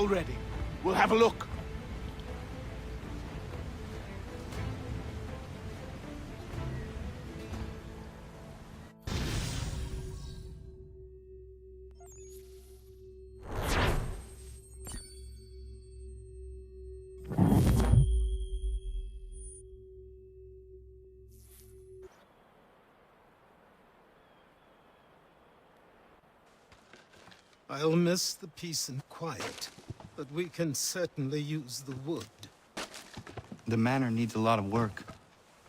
all ready. We'll have a look. I'll miss the peace and quiet, but we can certainly use the wood. The manor needs a lot of work.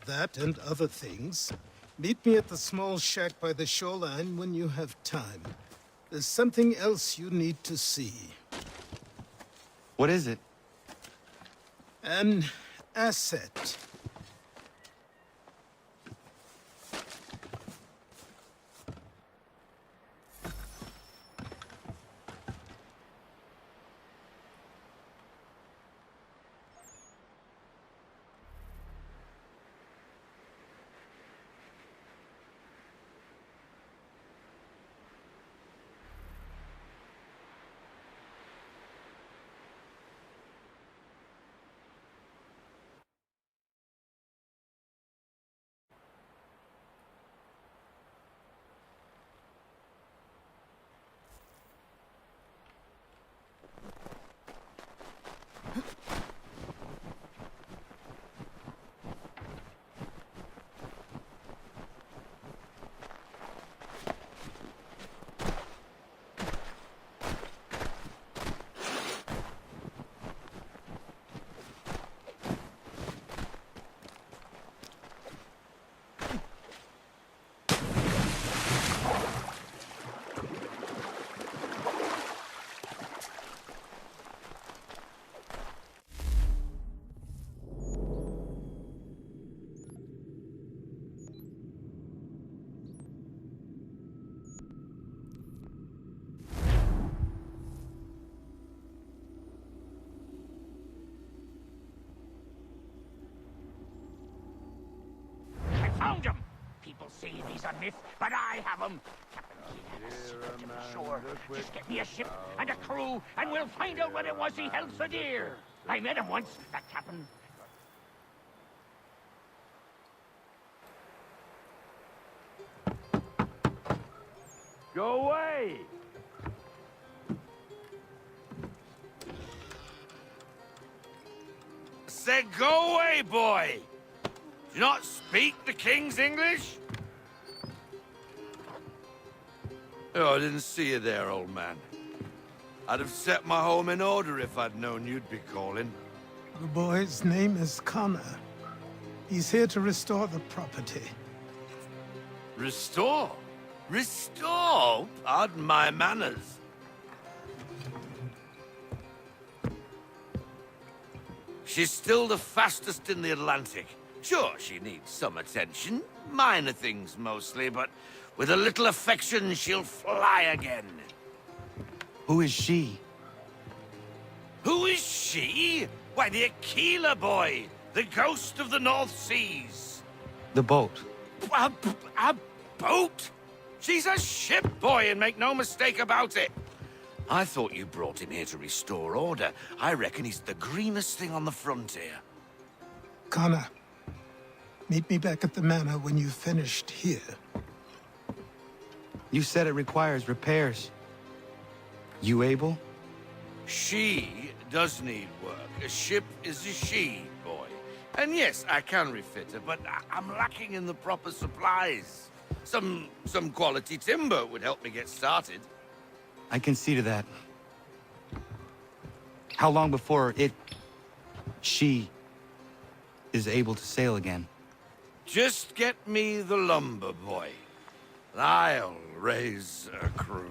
That and other things. Meet me at the small shack by the shoreline when you have time. There's something else you need to see. What is it? An asset. Found him! People say he's a myth, but I have him. Captain Kidd had us secret to the shore. Just get me a ship and a crew, and we'll find out what it was he held so dear. I met him once, that captain. Go away! Said go away, boy! Do you not speak the King's English? Oh, I didn't see you there, old man. I'd have set my home in order if I'd known you'd be calling. The boy's name is Connor. He's here to restore the property. Restore? Restore? Pardon my manners. She's still the fastest in the Atlantic. Sure, she needs some attention. Minor things mostly, but with a little affection, she'll fly again. Who is she? Who is she? Why, the Aquila boy, the ghost of the North Seas. The boat. A boat? She's a ship, boy, and make no mistake about it. I thought you brought him here to restore order. I reckon he's the greenest thing on the frontier. Connor, meet me back at the manor when you've finished here. You said it requires repairs. You able? She does need work. A ship is a she, boy. And yes, I can refit her, but I'm lacking in the proper supplies. Some quality timber would help me get started. I can see to that. How long before she is able to sail again? Just get me the lumber, boy. And I'll raise a crew.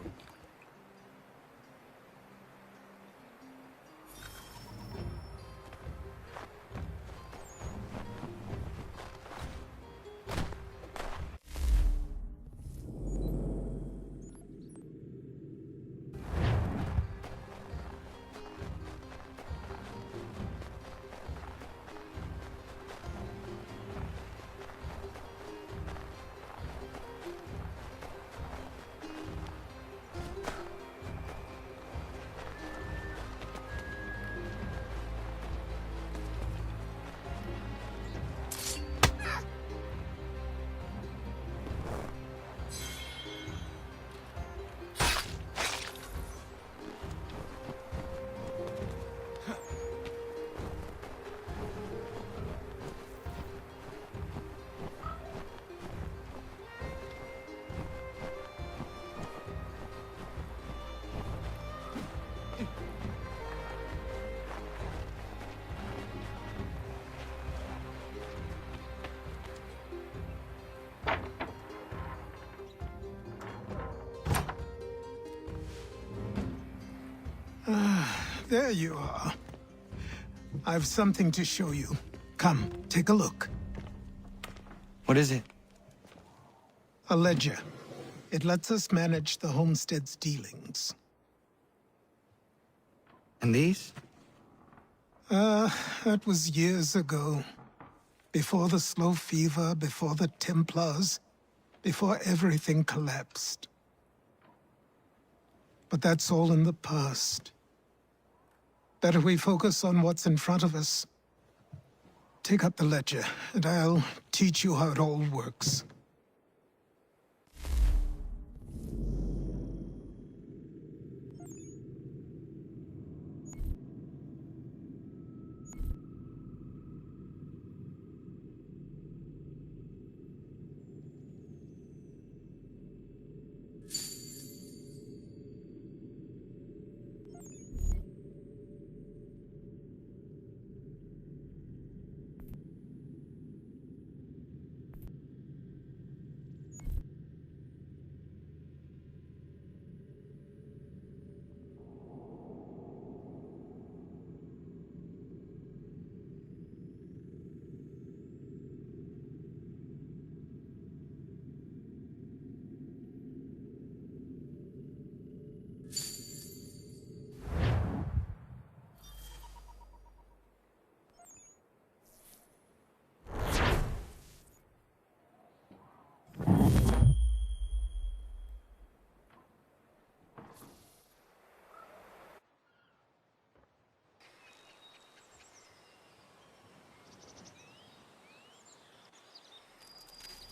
There you are. I've something to show you. Come, take a look. What is it? A ledger. It lets us manage the homestead's dealings. And these? That was years ago. Before the slow fever, before the Templars, before everything collapsed. But that's all in the past. Better we focus on what's in front of us. Take up the ledger, and I'll teach you how it all works.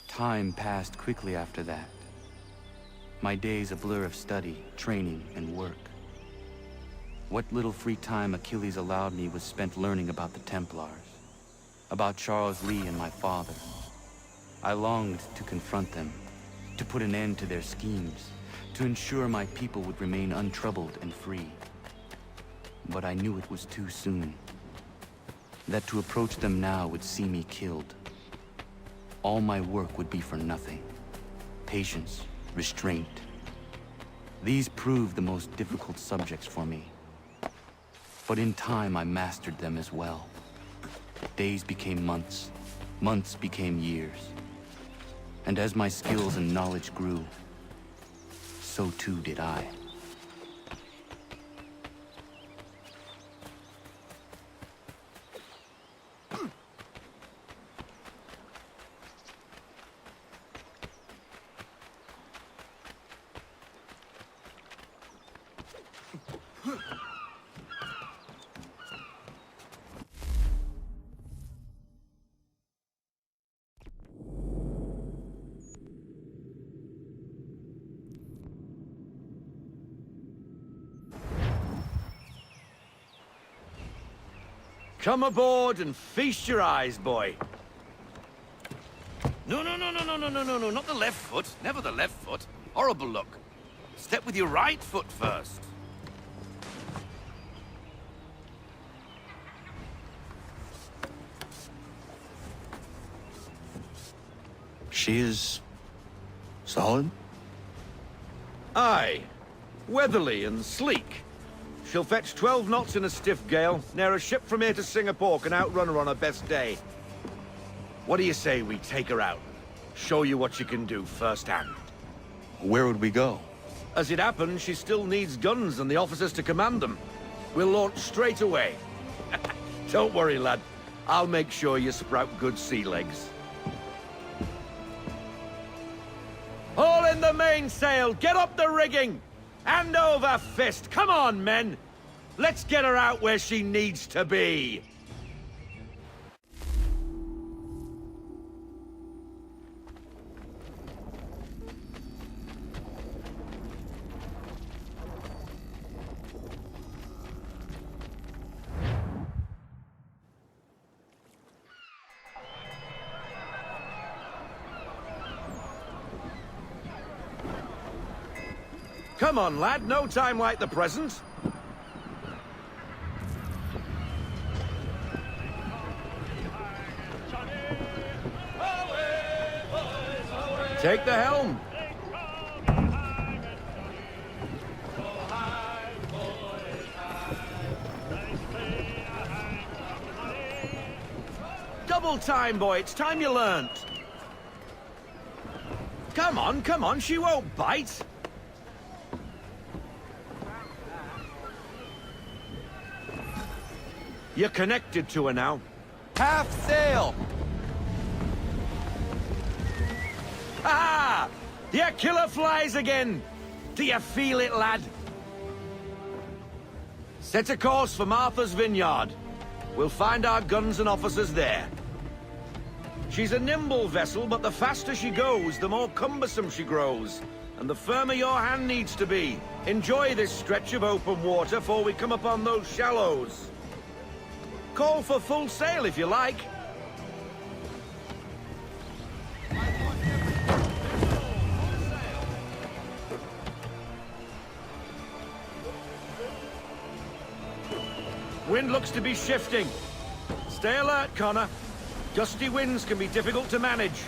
Time passed quickly after that. My days a blur of study, training, and work. What little free time Achilles allowed me was spent learning about the Templars, about Charles Lee and my father. I longed to confront them, to put an end to their schemes, to ensure my people would remain untroubled and free. But I knew it was too soon, that to approach them now would see me killed. All my work would be for nothing. Patience, restraint. These proved the most difficult subjects for me. But in time, I mastered them as well. Days became months, months became years. And as my skills and knowledge grew, so too did I. Come aboard and feast your eyes, boy. No, not the left foot. Never the left foot. Horrible look. Step with your right foot first. She is solid? Aye. Weatherly and sleek. She'll fetch 12 knots in a stiff gale. Ne'er a ship from here to Singapore can outrun her on her best day. What do you say we take her out? Show you what she can do firsthand. Where would we go? As it happens, she still needs guns and the officers to command them. We'll launch straight away. Don't worry, lad. I'll make sure you sprout good sea legs. All in the mainsail! Get up the rigging! Hand over fist! Come on, men! Let's get her out where she needs to be! Come on, lad. No time like the present. Take the helm. Double time, boy. It's time you learnt. Come on. She won't bite. You're connected to her now. Half sail! Ah! The killer flies again! Do you feel it, lad? Set a course for Martha's Vineyard. We'll find our guns and officers there. She's a nimble vessel, but the faster she goes, the more cumbersome she grows. And the firmer your hand needs to be. Enjoy this stretch of open water before we come upon those shallows. Call for full sail if you like. Wind looks to be shifting. Stay alert, Connor. Gusty winds can be difficult to manage.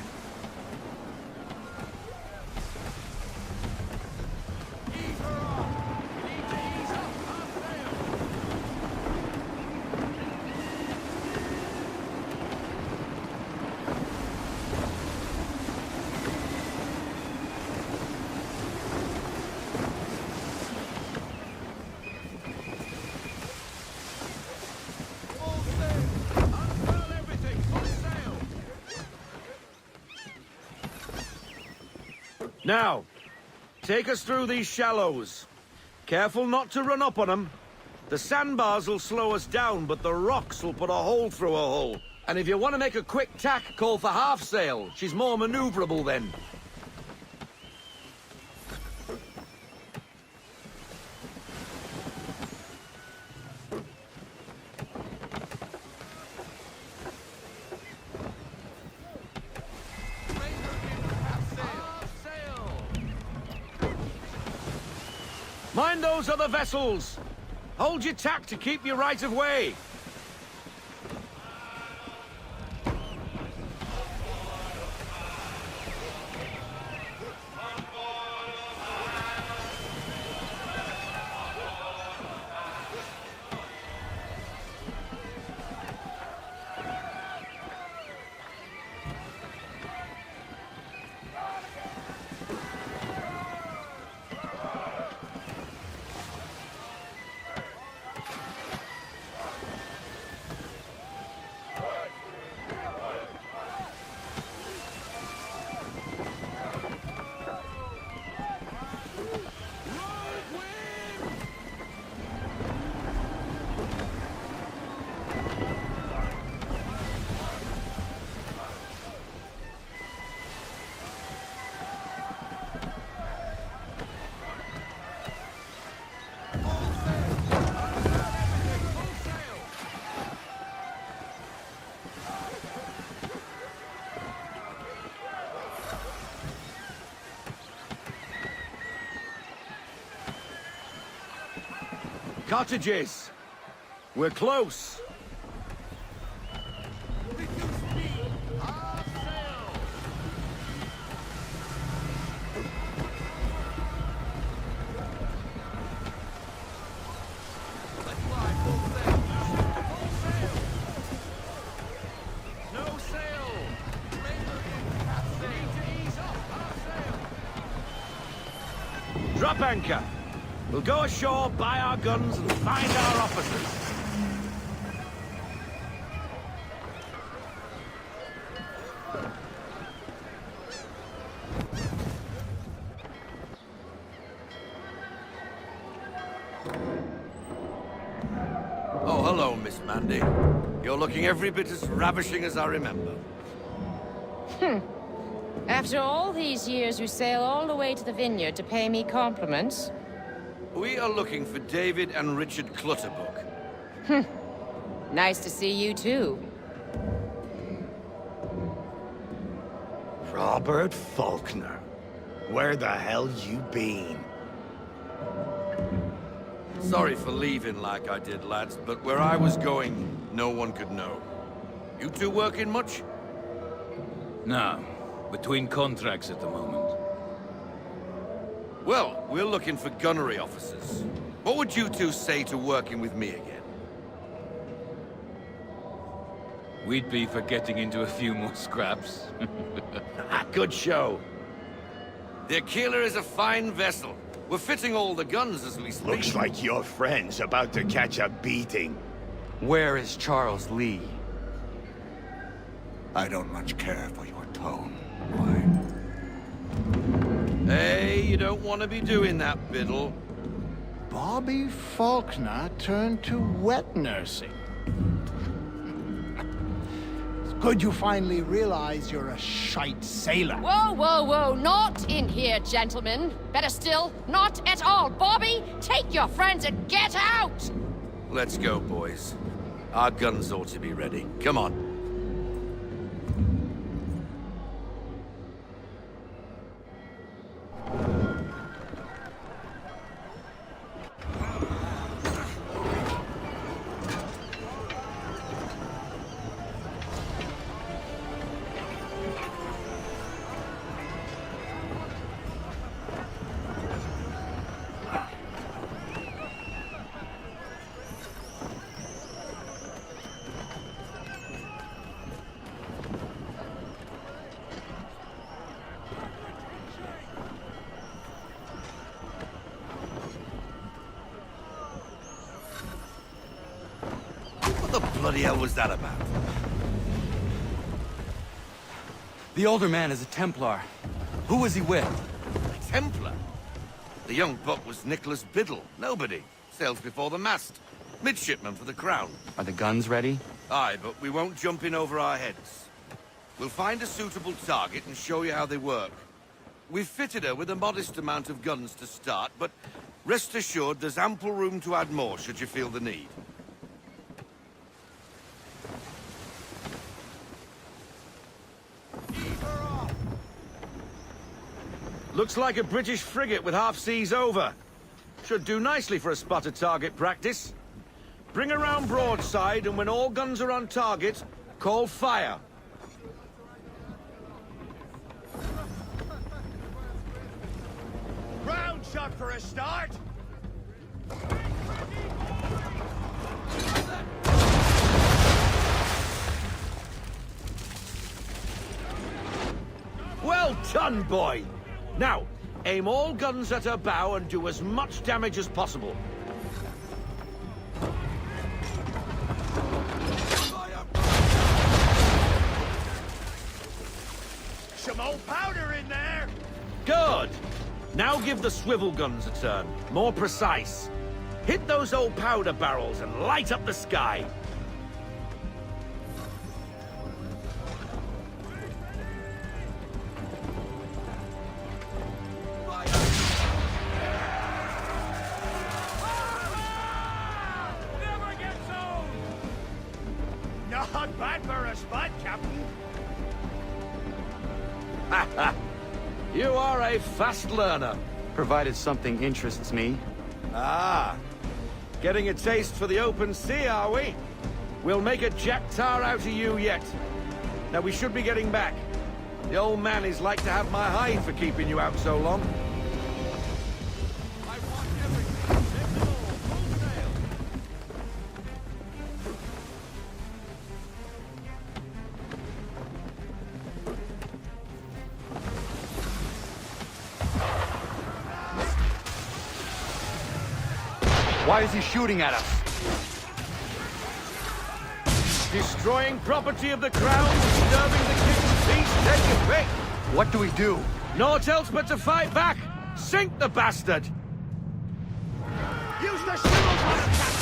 Now, take us through these shallows. Careful not to run up on them. The sandbars will slow us down, but the rocks will put a hole through a hull. And if you want to make a quick tack, call for half sail. She's more maneuverable then. Mind those other vessels! Hold your tack to keep your right of way! Cottages! We're close! Drop anchor! We'll go ashore, buy our guns, and find our officers. Oh, hello, Miss Mandy. You're looking every bit as ravishing as I remember. After all these years, you sail all the way to the vineyard to pay me compliments? We are looking for David and Richard Clutterbuck. Nice to see you, too. Robert Faulkner. Where the hell you been? Sorry for leaving like I did, lads, but where I was going, no one could know. You two working much? No. Between contracts at the moment. Well, we're looking for gunnery officers. What would you two say to working with me again? We'd be for getting into a few more scraps. Good show. The Aquila is a fine vessel. We're fitting all the guns as we speak. Looks like your friend's about to catch a beating. Where is Charles Lee? I don't much care for your tone. Hey, you don't want to be doing that, Biddle. Bobby Faulkner turned to wet nursing. It's good you finally realize you're a shite sailor. Whoa, whoa, whoa, not in here, gentlemen. Better still, not at all. Bobby, take your friends and get out! Let's go, boys. Our guns ought to be ready. Come on. What the bloody hell was that about? The older man is a Templar. Who was he with? A Templar? The young buck was Nicholas Biddle. Nobody. Sails before the mast. Midshipman for the Crown. Are the guns ready? Aye, but we won't jump in over our heads. We'll find a suitable target and show you how they work. We've fitted her with a modest amount of guns to start, but rest assured there's ample room to add more should you feel the need. Looks like a British frigate with half seas over. Should do nicely for a spotted target practice. Bring around broadside, and when all guns are on target, call fire. Round shot for a start. Well done, boy! Now, aim all guns at her bow and do as much damage as possible. Some old powder in there. Good! Now give the swivel guns a turn. More precise. Hit those old powder barrels and light up the sky. Not bad for a spot, Captain. You are a fast learner. Provided something interests me. Ah, getting a taste for the open sea, are we? We'll make a jack tar out of you yet. Now we should be getting back. The old man is like to have my hide for keeping you out so long. I want everything. Send it all. Full sail. Why is he shooting at us? Destroying property of the crown, disturbing the king's peace, take your pick. What do we do? Naught else but to fight back. Sink the bastard. Use the shield on him, Captain.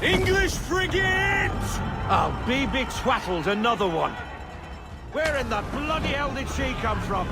English frigate! I'll be betwattled, another one. Where in the bloody hell did she come from?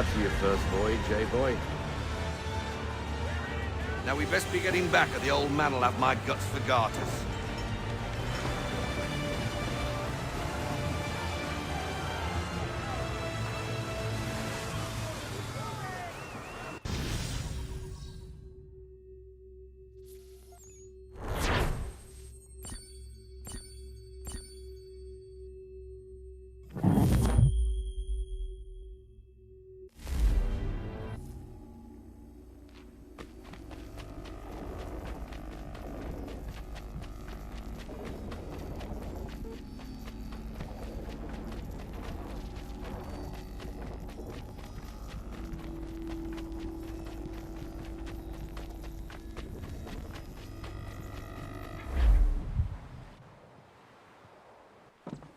glad for your first voyage, eh, boy? Now we best be getting back, or the old man'll have my guts for garters.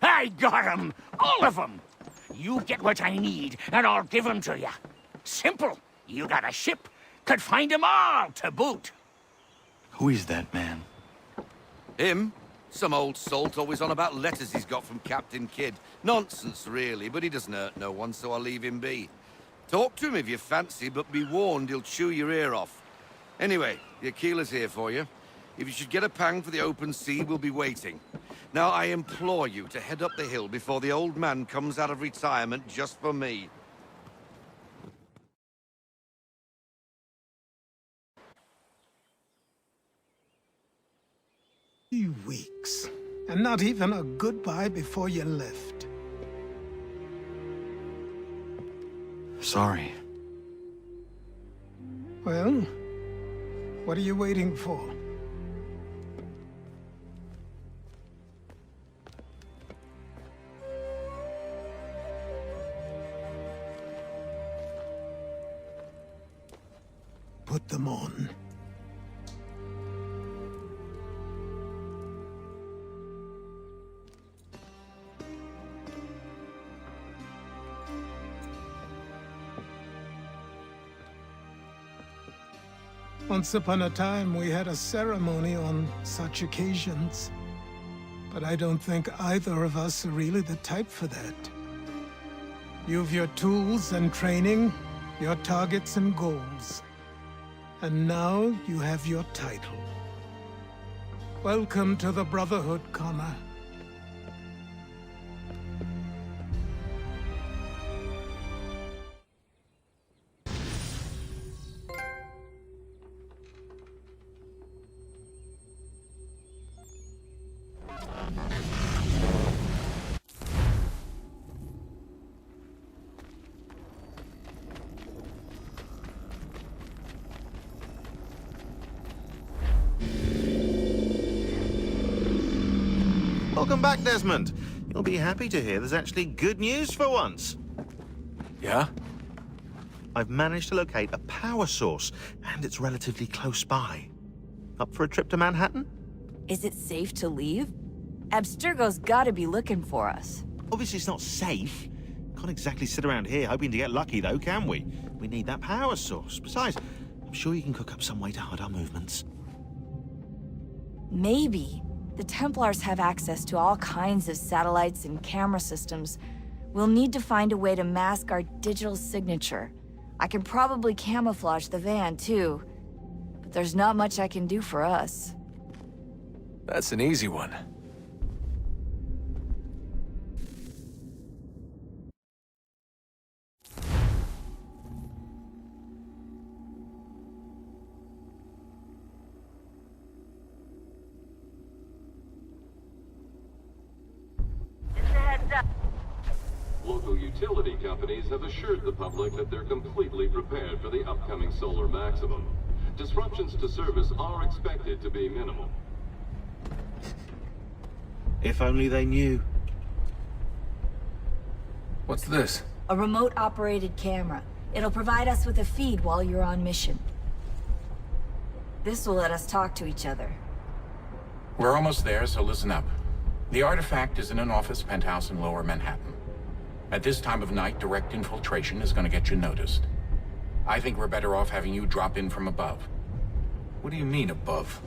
I got 'em! All of 'em! You get what I need, and I'll give 'em to you. Simple. You got a ship. Could find 'em all to boot. Who is that man? Him? Some old salt always on about letters he's got from Captain Kidd. Nonsense, really, but he doesn't hurt no one, so I'll leave him be. Talk to him if you fancy, but be warned he'll chew your ear off. Anyway, the Achilles here for you. If you should get a pang for the open sea, we'll be waiting. Now, I implore you to head up the hill before the old man comes out of retirement just for me. You weeks. And not even a goodbye before you left. Sorry. Well, what are you waiting for? Put them on. Once upon a time, we had a ceremony on such occasions. But I don't think either of us are really the type for that. You've your tools and training, your targets and goals. And now you have your title. Welcome to the Brotherhood, Connor. Welcome back, Desmond. You'll be happy to hear there's actually good news for once. Yeah? I've managed to locate a power source, and it's relatively close by. Up for a trip to Manhattan? Is it safe to leave? Abstergo's gotta be looking for us. Obviously it's not safe. Can't exactly sit around here hoping to get lucky, though, can we? We need that power source. Besides, I'm sure you can cook up some way to hide our movements. Maybe. The Templars have access to all kinds of satellites and camera systems. We'll need to find a way to mask our digital signature. I can probably camouflage the van, too. But there's not much I can do for us. That's an easy one. Local utility companies have assured the public that they're completely prepared for the upcoming solar maximum. Disruptions to service are expected to be minimal. If only they knew. What's this? A remote-operated camera. It'll provide us with a feed while you're on mission. This will let us talk to each other. We're almost there, so listen up. The artifact is in an office penthouse in Lower Manhattan. At this time of night, direct infiltration is going to get you noticed. I think we're better off having you drop in from above. What do you mean, above?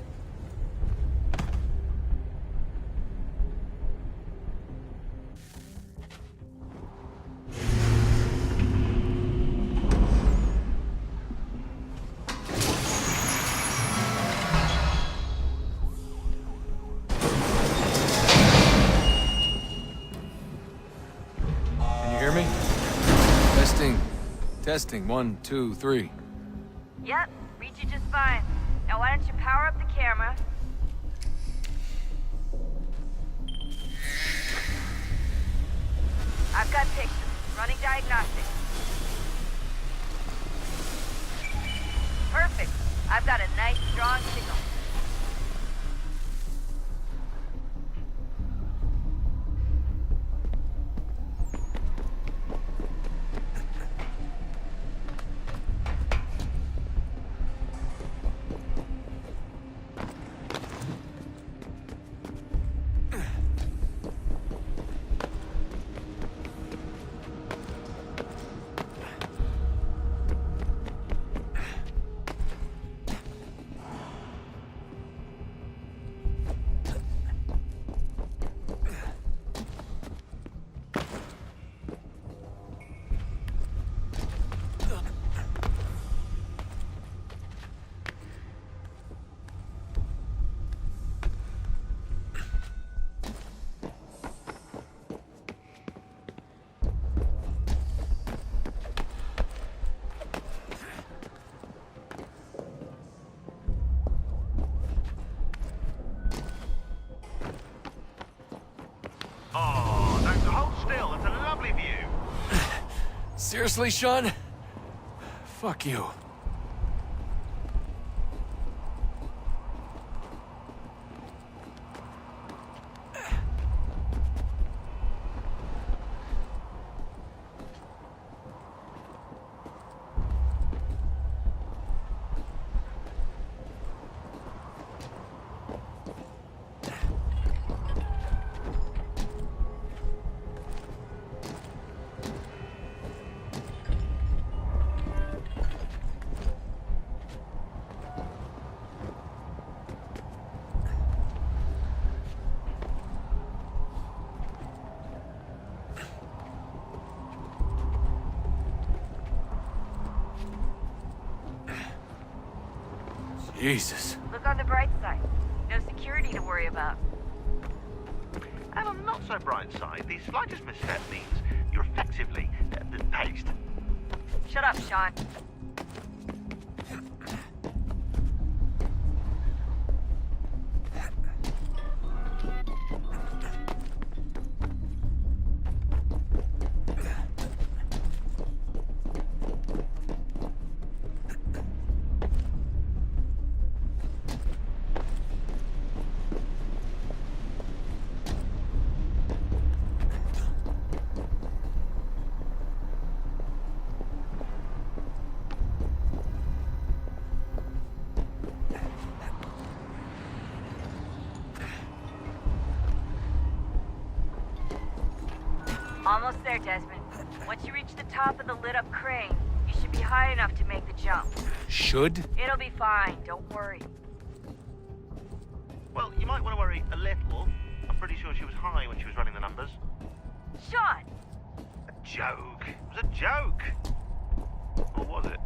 Testing, 1, 2, 3. Yep, reach you just fine. Now why don't you power up the camera? I've got pictures. Running diagnostics. Perfect. I've got a nice, strong signal. Oh, don't hold still. It's a lovely view. Seriously, Sean? Fuck you. Jesus. Look on the bright side. No security to worry about. And on the not so bright side, the slightest misstep means you're effectively paced. Shut up, Sean. Almost there, Desmond. Once you reach the top of the lit-up crane, you should be high enough to make the jump. Should? It'll be fine, don't worry. Well, you might want to worry a little. I'm pretty sure she was high when she was running the numbers. Sean! A joke. It was a joke. Or was it?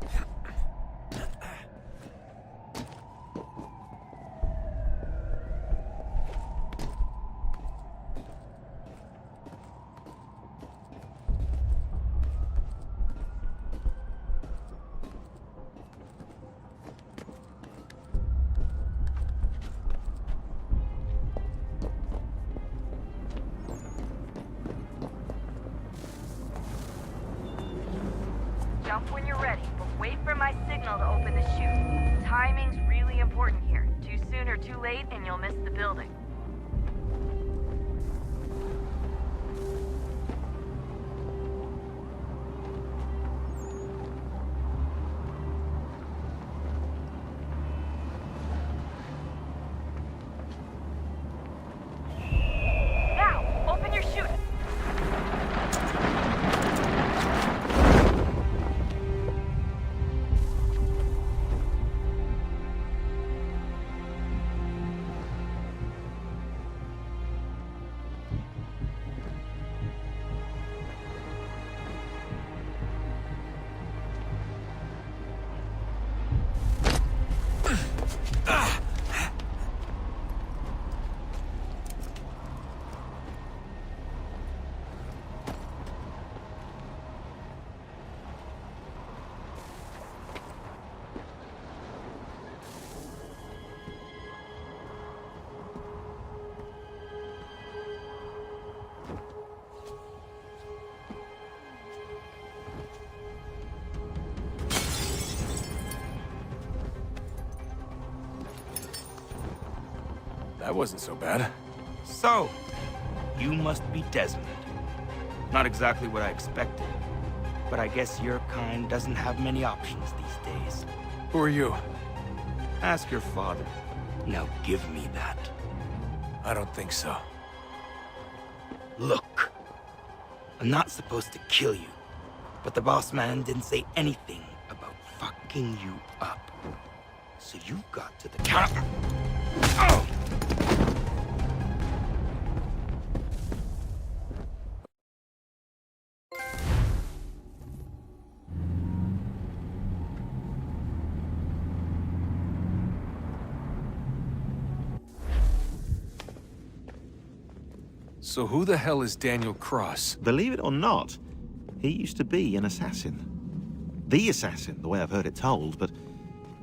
Jump when you're ready, but wait for my signal to open the chute. Timing's really important here. Too soon or too late, and you'll miss the building. Now, open your chute. That wasn't so bad. So, you must be Desmond. Not exactly what I expected, but I guess your kind doesn't have many options these days. Who are you? Ask your father. Now give me that. I don't think so. Look, I'm not supposed to kill you, but the boss man didn't say anything about fucking you up. So you got to the counter. Oh! So who the hell is Daniel Cross? Believe it or not, he used to be an assassin. The assassin, the way I've heard it told, but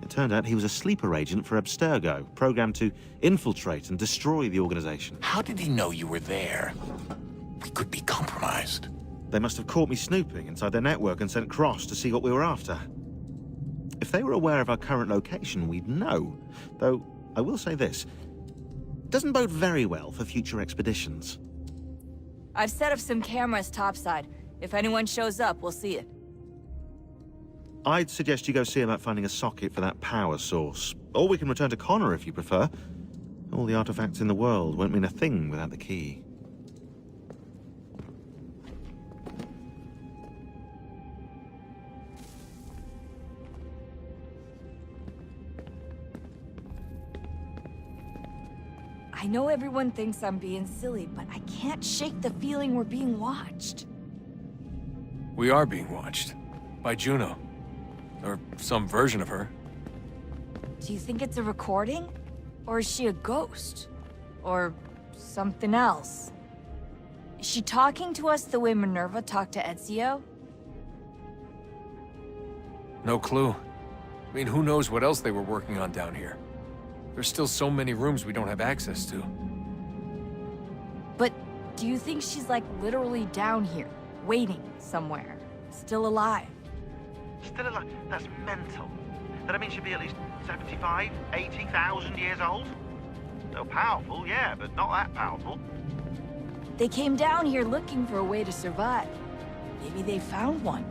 it turned out he was a sleeper agent for Abstergo, programmed to infiltrate and destroy the organization. How did he know you were there? We could be compromised. They must have caught me snooping inside their network and sent Cross to see what we were after. If they were aware of our current location, we'd know. Though, I will say this, it doesn't bode very well for future expeditions. I've set up some cameras topside. If anyone shows up, we'll see it. I'd suggest you go see about finding a socket for that power source. Or we can return to Connor if you prefer. All the artifacts in the world won't mean a thing without the key. I know everyone thinks I'm being silly, but I can't shake the feeling we're being watched. We are being watched. By Juno. Or some version of her. Do you think it's a recording? Or is she a ghost? Or something else? Is she talking to us the way Minerva talked to Ezio? No clue. I mean, who knows what else they were working on down here? There's still so many rooms we don't have access to. But do you think she's like literally down here, waiting somewhere, still alive? Still alive? That's mental. That means she'd be at least 75, 80,000 years old? Still powerful, yeah, but not that powerful. They came down here looking for a way to survive. Maybe they found one.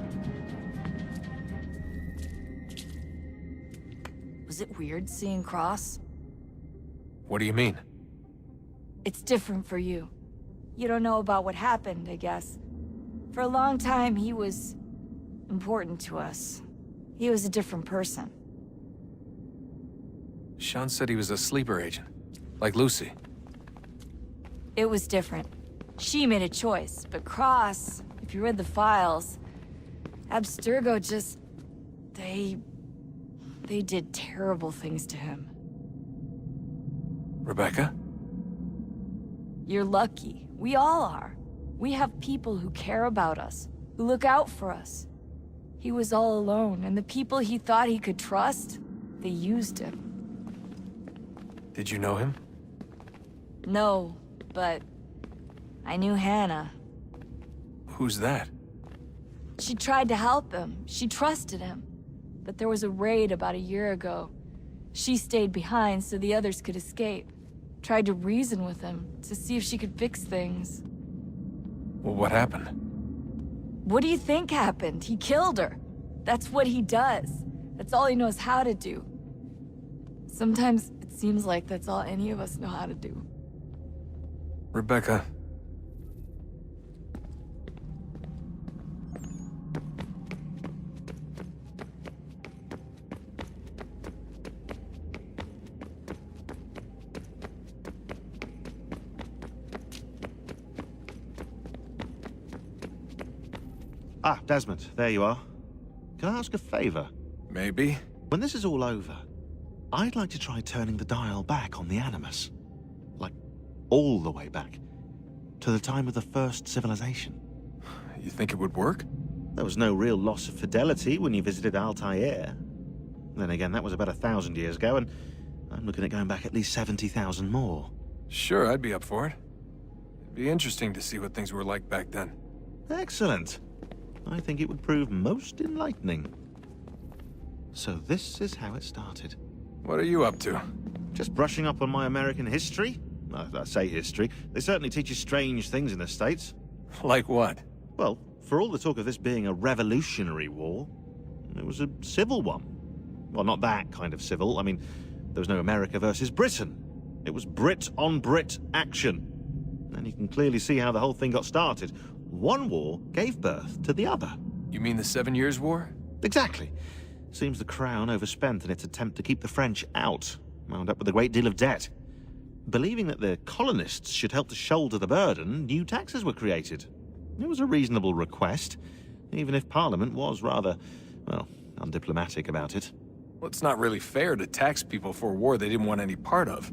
Was it weird seeing Cross? What do you mean? It's different for you. You don't know about what happened, I guess. For a long time, he was important to us. He was a different person. Sean said he was a sleeper agent. Like Lucy. It was different. She made a choice, but Cross, if you read the files, Abstergo just... They did terrible things to him. Rebecca? You're lucky. We all are. We have people who care about us, who look out for us. He was all alone, and the people he thought he could trust, they used him. Did you know him? No, but I knew Hannah. Who's that? She tried to help him. She trusted him. But there was a raid about a year ago. She stayed behind so the others could escape. Tried to reason with him to see if she could fix things. Well, what happened? What do you think happened? He killed her. That's what he does. That's all he knows how to do. Sometimes it seems like that's all any of us know how to do. Rebecca. Ah, Desmond, there you are. Can I ask a favor? Maybe. When this is all over, I'd like to try turning the dial back on the Animus. Like, all the way back. To the time of the first civilization. You think it would work? There was no real loss of fidelity when you visited Altair. Then again, that was about 1,000 years ago, and I'm looking at going back at least 70,000 more. Sure, I'd be up for it. It'd be interesting to see what things were like back then. Excellent. I think it would prove most enlightening. So this is how it started. What are you up to? Just brushing up on my American history? I say history. They certainly teach you strange things in the States. Like what? Well, for all the talk of this being a revolutionary war, it was a civil one. Well, not that kind of civil. I mean, there was no America versus Britain. It was Brit on Brit action. And you can clearly see how the whole thing got started. One war gave birth to the other. You mean the 7 Years' War? Exactly. Seems the Crown overspent in its attempt to keep the French out, wound up with a great deal of debt. Believing that the colonists should help to shoulder the burden, new taxes were created. It was a reasonable request, even if Parliament was rather, well, undiplomatic about it. Well, it's not really fair to tax people for a war they didn't want any part of.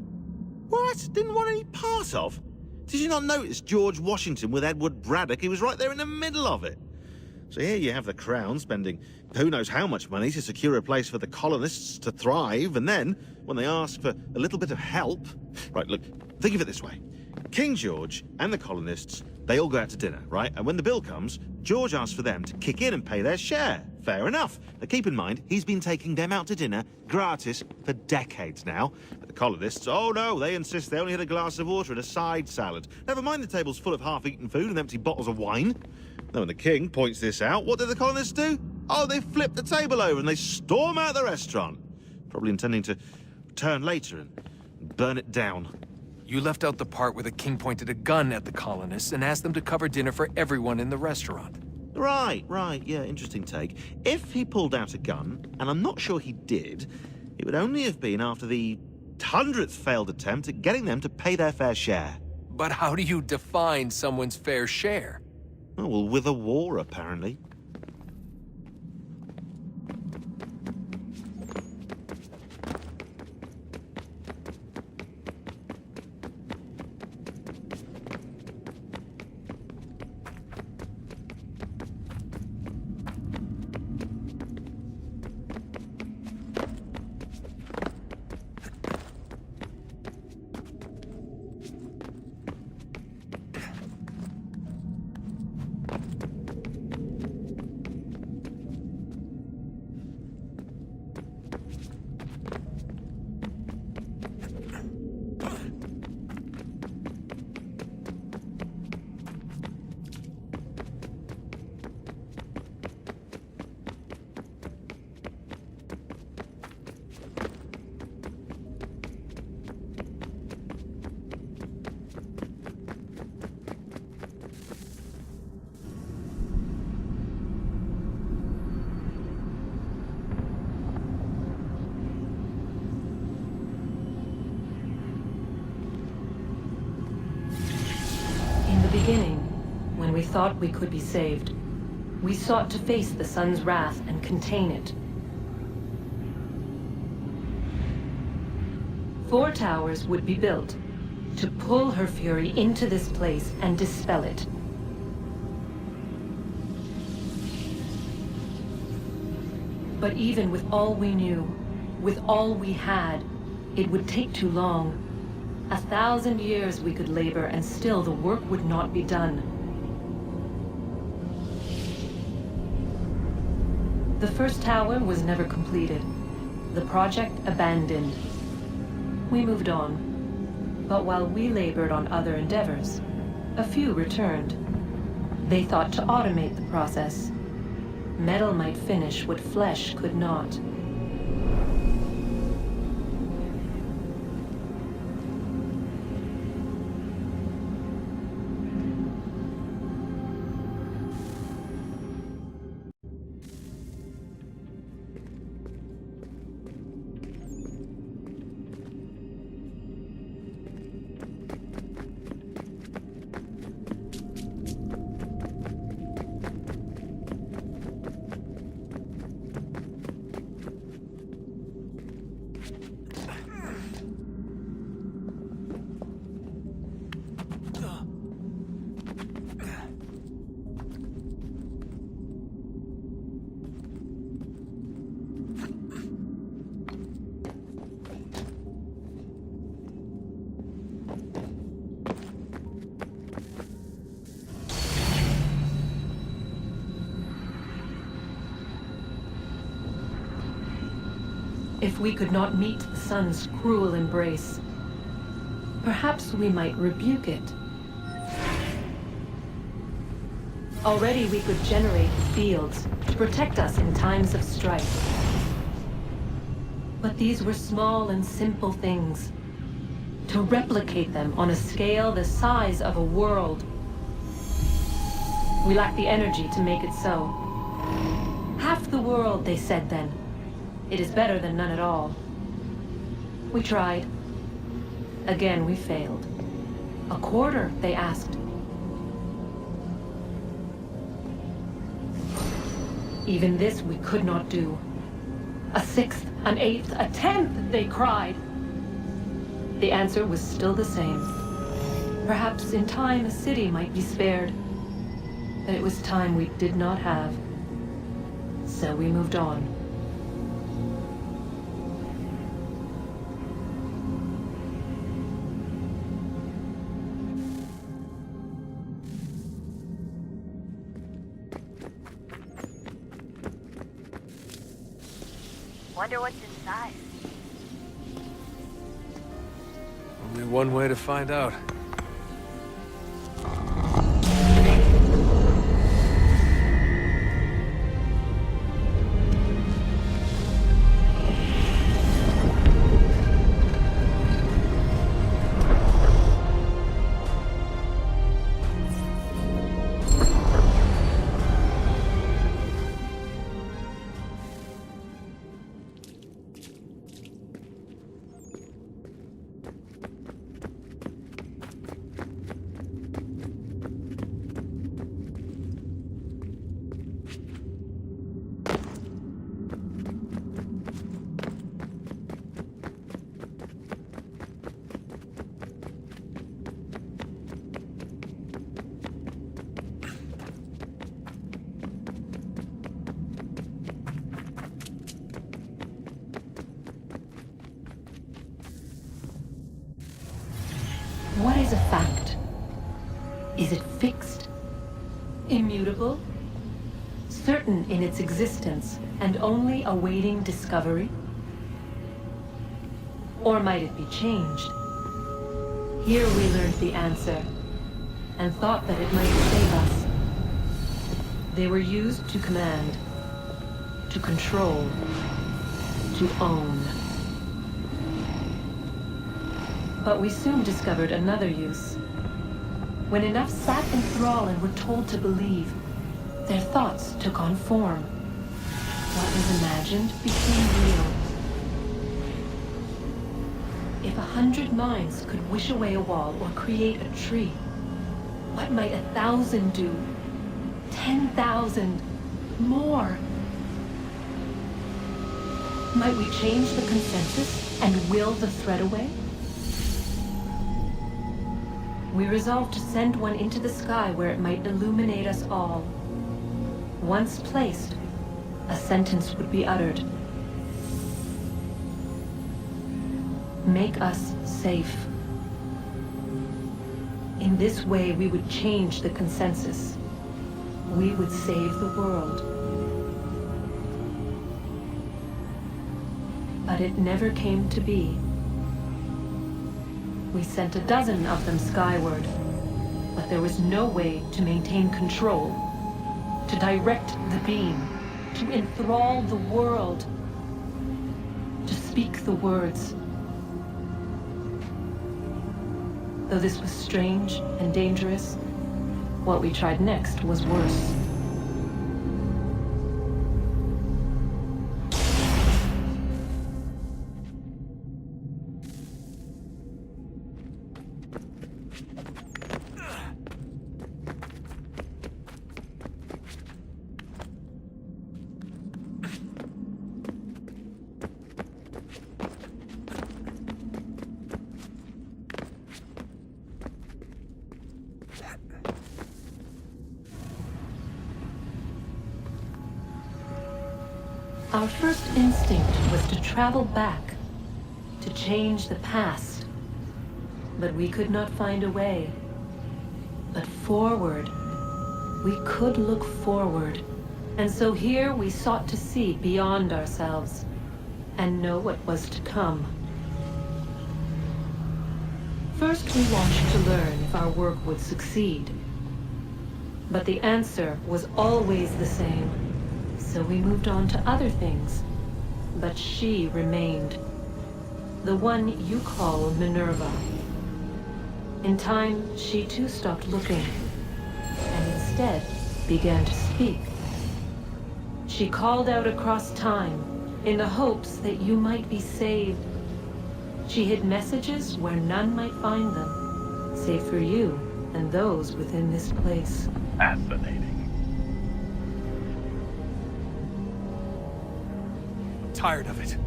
What? Didn't want any part of? Did you not notice George Washington with Edward Braddock? He was right there in the middle of it. So here you have the Crown spending who knows how much money to secure a place for the colonists to thrive, and then, when they ask for a little bit of help... Right, look, think of it this way. King George and the colonists, they all go out to dinner, right? And when the bill comes, George asks for them to kick in and pay their share. Fair enough. But keep in mind, he's been taking them out to dinner gratis for decades now. But the colonists, oh no, they insist they only had a glass of water and a side salad. Never mind the table's full of half-eaten food and empty bottles of wine. Then when the king points this out, what do the colonists do? Oh, they flip the table over and they storm out the restaurant. Probably intending to return later and burn it down. You left out the part where the king pointed a gun at the colonists and asked them to cover dinner for everyone in the restaurant. Right, yeah, interesting take. If he pulled out a gun, and I'm not sure he did, it would only have been after the 100th failed attempt at getting them to pay their fair share. But how do you define someone's fair share? Oh, well, with a war, apparently. Beginning, when we thought we could be saved, we sought to face the sun's wrath and contain it. 4 towers would be built to pull her fury into this place and dispel it. But even with all we knew, with all we had, it would take too long. 1,000 years we could labor, and still the work would not be done. The first tower was never completed. The project abandoned. We moved on. But while we labored on other endeavors, a few returned. They thought to automate the process. Metal might finish what flesh could not. If we could not meet the sun's cruel embrace, perhaps we might rebuke it. Already we could generate fields to protect us in times of strife. But these were small and simple things. To replicate them on a scale the size of a world, we lack the energy to make it so. Half the world, they said then. It is better than none at all. We tried. Again, we failed. A quarter, they asked. Even this we could not do. A sixth, an eighth, a tenth, they cried. The answer was still the same. Perhaps in time a city might be spared. But it was time we did not have. So we moved on. Wonder what's inside. Only one way to find out. What is a fact? Is it fixed? Immutable? Certain in its existence and only awaiting discovery? Or might it be changed? Here we learned the answer, and thought that it might save us. They were used to command, to control, to own. But we soon discovered another use. When enough sat in thrall and were told to believe, their thoughts took on form. What was imagined became real. If 100 minds could wish away a wall or create a tree, what might 1,000 do? 10,000? More? Might we change the consensus and will the thread away? We resolved to send one into the sky where it might illuminate us all. Once placed, a sentence would be uttered. Make us safe. In this way, we would change the consensus. We would save the world. But it never came to be. We sent a dozen of them skyward, but there was no way to maintain control, to direct the beam, to enthrall the world, to speak the words. Though this was strange and dangerous, what we tried next was worse. Our first instinct was to travel back, to change the past. But we could not find a way. But forward, we could look forward. And so here we sought to see beyond ourselves, and know what was to come. First, we watched to learn if our work would succeed. But the answer was always the same. So we moved on to other things. But she remained. The one you call Minerva. In time, she too stopped looking, and instead began to speak. She called out across time, in the hopes that you might be saved. She hid messages where none might find them, save for you and those within this place. Fascinating. Tired of it.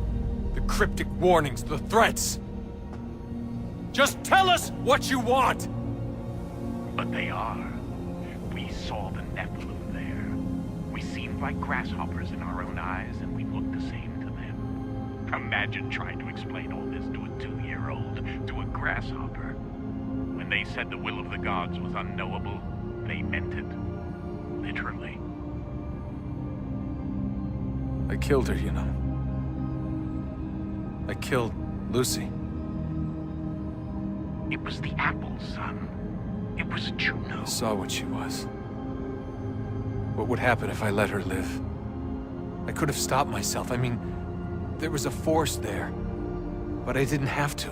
The cryptic warnings, the threats. Just tell us what you want! But they are. We saw the Nephilim there. We seemed like grasshoppers in our own eyes, and we looked the same to them. Imagine trying to explain all this to a 2-year-old, to a grasshopper. When they said the will of the gods was unknowable, they meant it. Literally. I killed her, you know. I killed Lucy. It was the apple, son. It was Juno. I saw what she was. What would happen if I let her live? I could have stopped myself. I mean, there was a force there. But I didn't have to.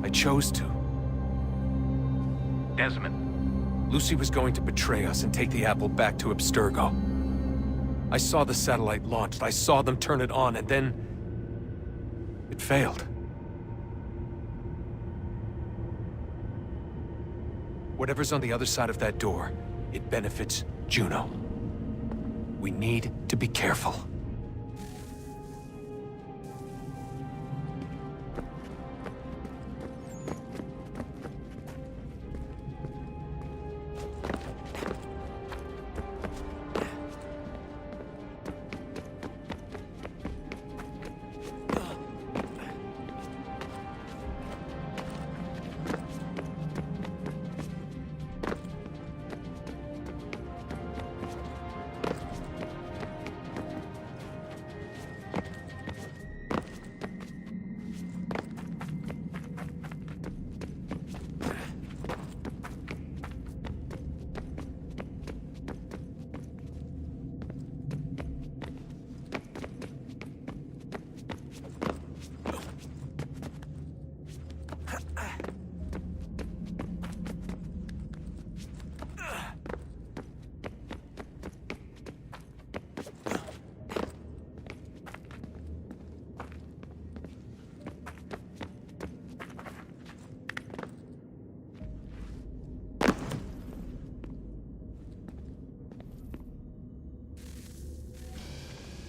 I chose to. Desmond. Lucy was going to betray us and take the apple back to Abstergo. I saw the satellite launched. I saw them turn it on, and then... it failed. Whatever's on the other side of that door, it benefits Juno. We need to be careful.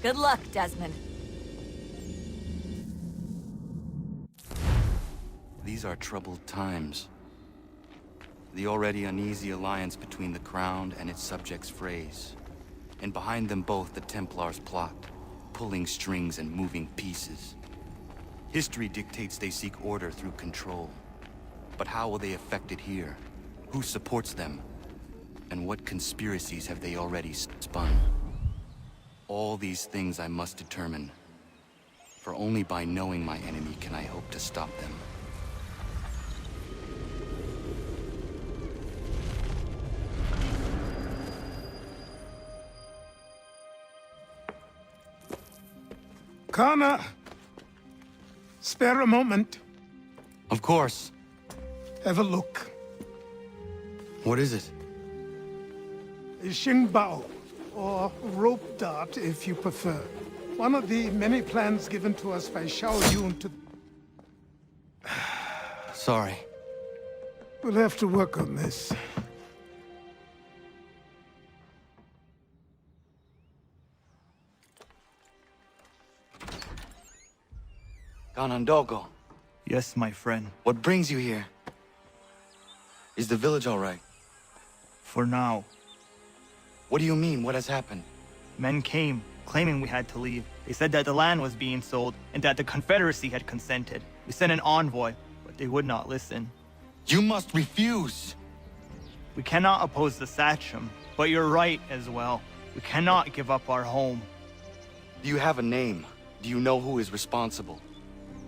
Good luck, Desmond. These are troubled times. The already uneasy alliance between the Crown and its subjects frays. And behind them both the Templars plot, pulling strings and moving pieces. History dictates they seek order through control. But how will they affect it here? Who supports them? And what conspiracies have they already spun? All these things I must determine. For only by knowing my enemy can I hope to stop them. Connor! Spare a moment. Of course. Have a look. What is it? A Xingbao, or rope dart if you prefer. One of the many plans given to us by Xiao Yun to... Sorry. We'll have to work on this. Ganondogo. Yes, my friend. What brings you here? Is the village all right? For now. What do you mean? What has happened? Men came, claiming we had to leave. They said that the land was being sold, and that the Confederacy had consented. We sent an envoy, but they would not listen. You must refuse! We cannot oppose the Sachem, but you're right as well. We cannot give up our home. Do you have a name? Do you know who is responsible?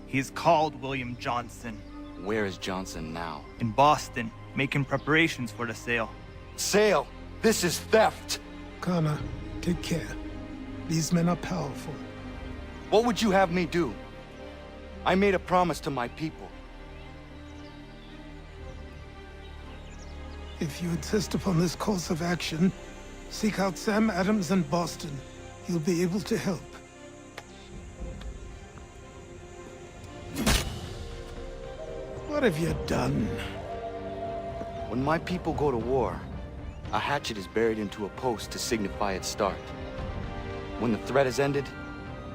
He's called William Johnson. Where is Johnson now? In Boston, making preparations for the sale. Sale! This is theft! Connor, take care. These men are powerful. What would you have me do? I made a promise to my people. If you insist upon this course of action, seek out Sam Adams in Boston. He'll be able to help. What have you done? When my people go to war, a hatchet is buried into a post to signify its start. When the threat is ended,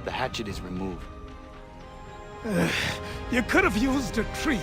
the hatchet is removed. You could have used a tree.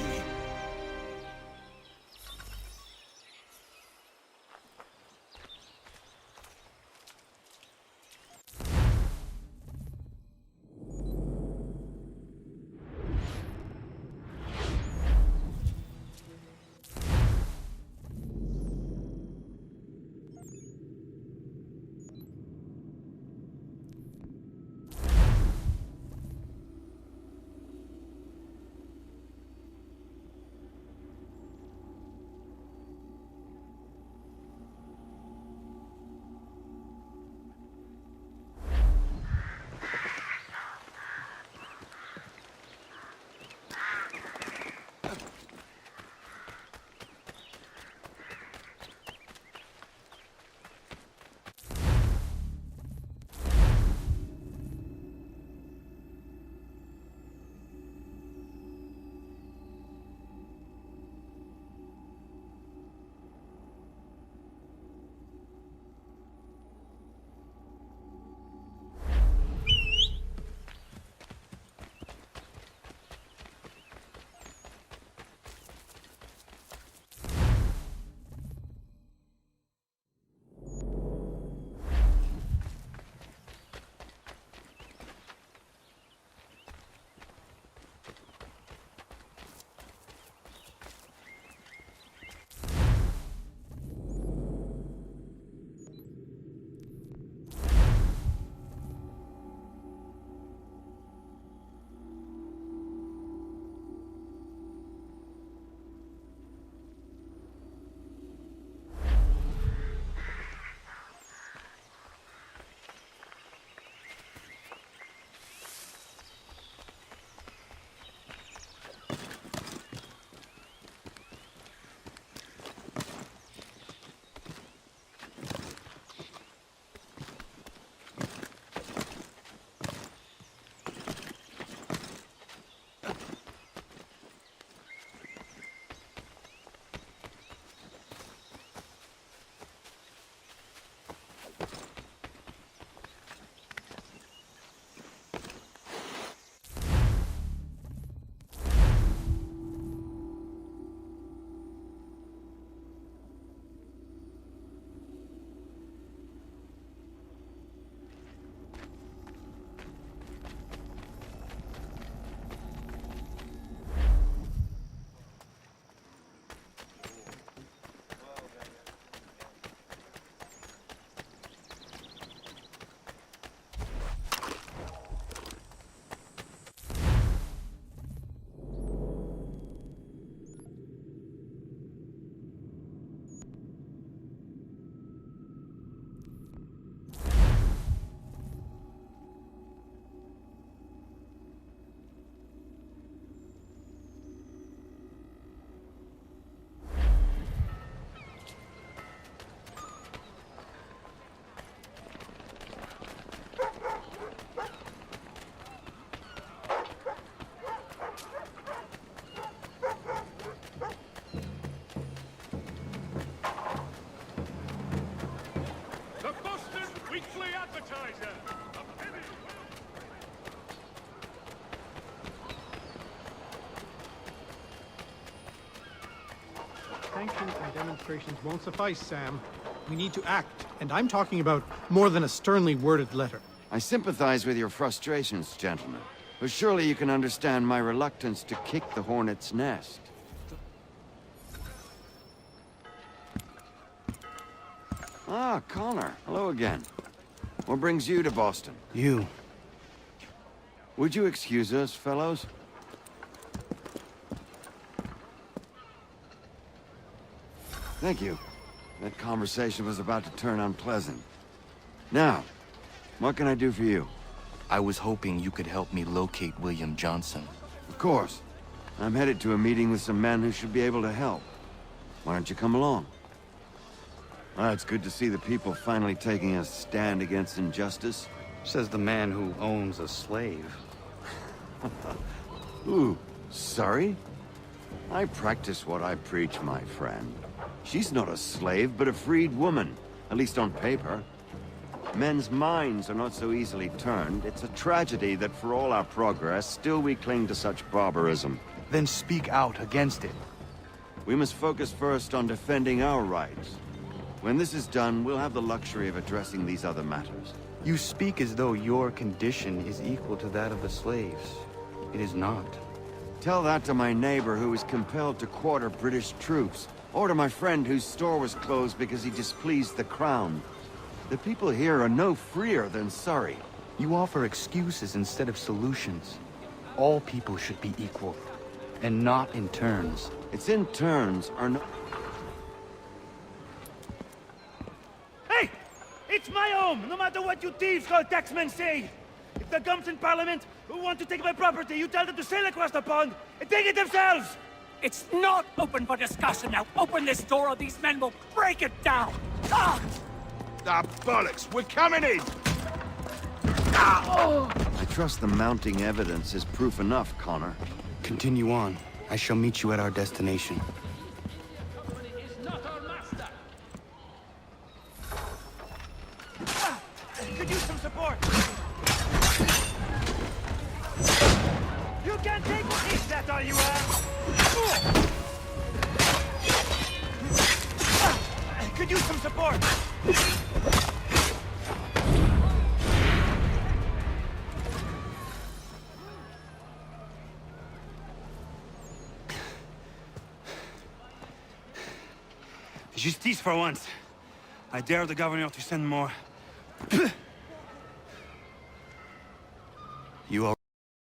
Sanctions and demonstrations won't suffice, Sam. We need to act, and I'm talking about more than a sternly worded letter. I sympathize with your frustrations, gentlemen. But surely you can understand my reluctance to kick the hornet's nest. Ah, Connor. Hello again. What brings you to Boston? You. Would you excuse us, fellows? Thank you. That conversation was about to turn unpleasant. Now, what can I do for you? I was hoping you could help me locate William Johnson. Of course. I'm headed to a meeting with some men who should be able to help. Why don't you come along? It's good to see the people finally taking a stand against injustice. Says the man who owns a slave. Ooh, sorry? I practice what I preach, my friend. She's not a slave, but a freed woman. At least on paper. Men's minds are not so easily turned. It's a tragedy that for all our progress, still we cling to such barbarism. Then speak out against it. We must focus first on defending our rights. When this is done, we'll have the luxury of addressing these other matters. You speak as though your condition is equal to that of the slaves. It is not. Tell that to my neighbor who was compelled to quarter British troops, or to my friend whose store was closed because he displeased the crown. The people here are no freer than Surrey. You offer excuses instead of solutions. All people should be equal, and not in turns. It's in turns or no... Hey! It's my home, no matter what you thieves called taxmen say! If the gums in Parliament who want to take my property, you tell them to sail across the pond and take it themselves! It's not open for discussion now. Open this door or these men will break it down! Ah! Ah, bollocks! We're coming in! I trust the mounting evidence is proof enough, Connor. Continue on. I shall meet you at our destination. Could use some support! You can't take what is that all you have! Could use some support! Justice for once. I dare the governor to send more. You are